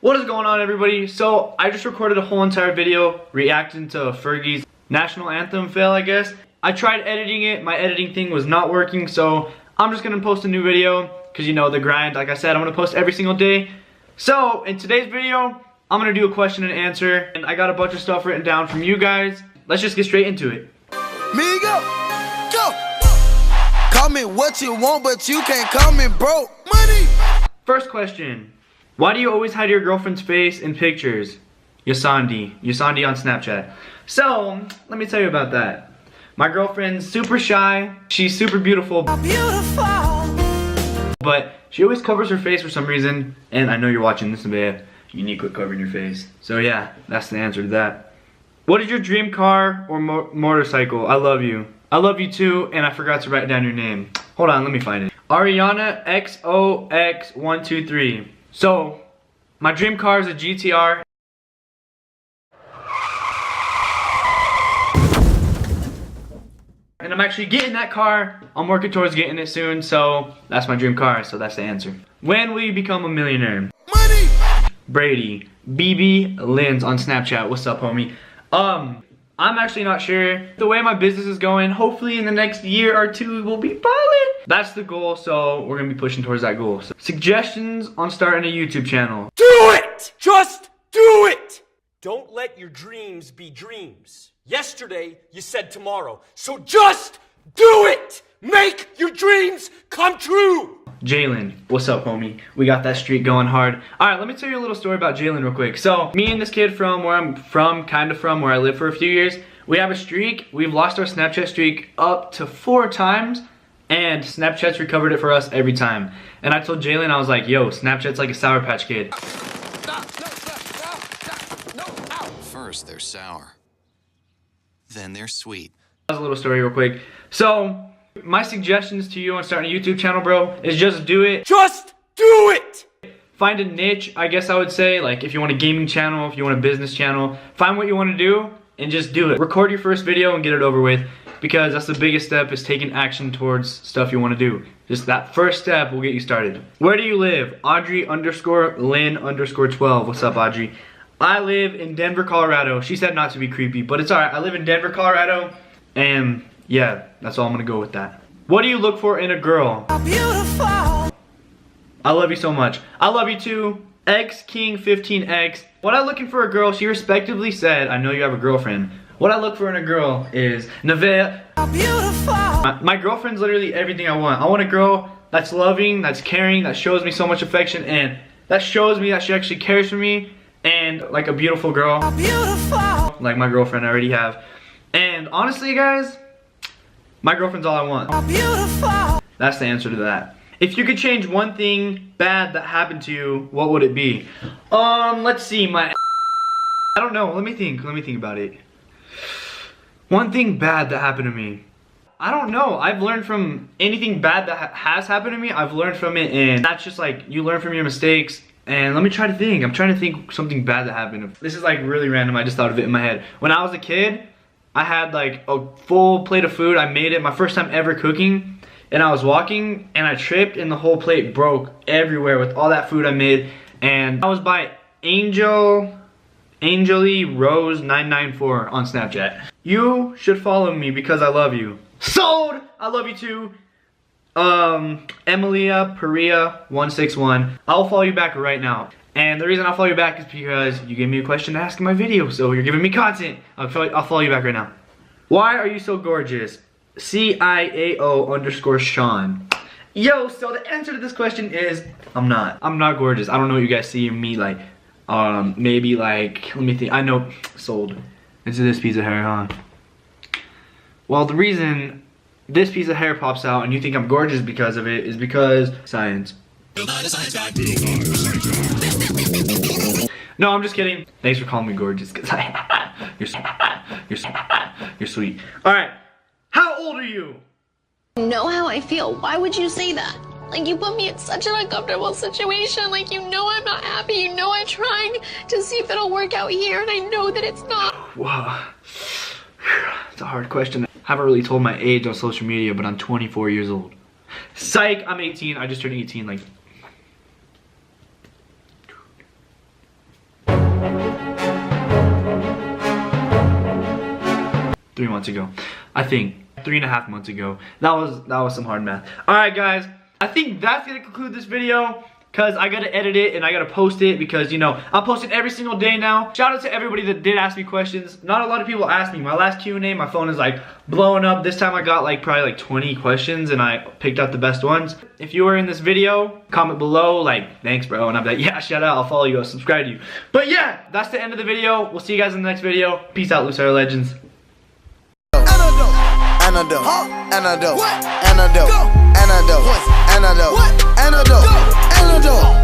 What is going on, everybody? So I just recorded a whole entire video reacting to Fergie's national anthem fail, I guess. I tried editing it, my editing thing was not working, so I'm just gonna post a new video because you know the grind. Like I said, I'm gonna post every single day. So in today's video, I'm gonna do a question and answer, and I got a bunch of stuff written down from you guys. Let's just get straight into it. Migo, go. Call me what you want, but you can't call me broke. Money. First question. Why do you always hide your girlfriend's face in pictures? Yasandi on Snapchat. So, let me tell you about that. My girlfriend's super shy. She's super beautiful. But she always covers her face for some reason. And I know you're watching this, babe. You need to quit covering your face. So yeah, that's the answer to that. What is your dream car or motorcycle? I love you. I love you too, and I forgot to write down your name. Hold on, let me find it. Ariana XOX123. So, my dream car is a GTR. And I'm actually getting that car. I'm working towards getting it soon, so that's my dream car, so that's the answer. When will you become a millionaire? Money. Brady. BB Lins on Snapchat. What's up, homie? I'm actually not sure. The way my business is going, hopefully in the next year or two we'll be ballin'. That's the goal, so we're gonna be pushing towards that goal. So, suggestions on starting a YouTube channel. Do it! Just do it! Don't let your dreams be dreams. Yesterday, you said tomorrow. So just do it! Make your dreams come true! Jalen, what's up, homie? We got that streak going hard. Alright, let me tell you a little story about Jalen real quick. So, me and this kid from where I'm from, where I lived for a few years, we have a streak. We've lost our Snapchat streak up to 4 times, and Snapchat's recovered it for us every time. And I told Jalen, I was like, yo, Snapchat's like a Sour Patch Kid. First they're sour, then they're sweet. That was a little story real quick. So, my suggestions to you on starting a YouTube channel, bro, is just do it. Just do it! Find a niche, I guess I would say. Like, if you want a gaming channel, if you want a business channel, find what you want to do and just do it. Record your first video and get it over with, because that's the biggest step, is taking action towards stuff you want to do. Just that first step will get you started. Where do you live? Audrey_Lynn_12. What's up, Audrey? I live in Denver, Colorado. She said not to be creepy, but it's alright. I live in Denver, Colorado, and yeah, that's all I'm gonna go with that. What do you look for in a girl? Beautiful. I love you so much. I love you too. XKing15X. What I'm looking for a girl, she respectively said, I know you have a girlfriend. What I look for in a girl is Nevea. My girlfriend's literally everything I want. I want a girl that's loving, that's caring, that shows me so much affection, and that shows me that she actually cares for me, and like a beautiful girl. Like my girlfriend I already have. And honestly, guys, my girlfriend's all I want. That's the answer to that. If you could change one thing bad that happened to you, what would it be? Let's see, I don't know, let me think about it. One thing bad that happened to me. I don't know, I've learned from anything bad that has happened to me, I've learned from it, and that's just like, you learn from your mistakes. And let me try to think, I'm trying to think something bad that happened. This is like really random, I just thought of it in my head. When I was a kid, I had like a full plate of food. I made it my first time ever cooking, and I was walking and I tripped and the whole plate broke everywhere with all that food I made. And I was by Angely Rose 994 on Snapchat. You should follow me because I love you. Sold! I love you too. Emilia Perea 161. I'll follow you back right now. And the reason I'll follow you back is because you gave me a question to ask in my video, so you're giving me content. I'll follow you back right now. Why are you so gorgeous? CIAO_Sean. Yo, so the answer to this question is I'm not gorgeous. I don't know what you guys see in me like. Maybe like, let me think. I know, sold. This is this piece of hair, huh? Well, the reason this piece of hair pops out and you think I'm gorgeous because of it is because science. No, I'm just kidding. Thanks for calling me gorgeous, cause you're sweet. All right, how old are you? You know how I feel. Why would you say that? Like, you put me in such an uncomfortable situation. Like, you know I'm not happy. You know I'm trying to see if it'll work out here, and I know that it's not. Wow, it's a hard question. I haven't really told my age on social media, but I'm 24 years old. Psych, I'm 18. I just turned 18 like 3 months ago. I think 3.5 months ago. That was some hard math. Alright guys, I think that's gonna conclude this video, because I gotta edit it and I gotta post it, because you know I'm posting every single day now. Shout out to everybody that did ask me questions. Not a lot of people asked me. My last Q&A, my phone is like blowing up. This time I got like probably like 20 questions and I picked out the best ones. If you were in this video, comment below like thanks bro, and I'm like yeah, shout out, I'll follow you, I'll subscribe to you. But yeah, that's the end of the video. We'll see you guys in the next video. Peace out, Lucero Legends. Antidote, antidote, antidote, antidote, antidote, antidote, antidote.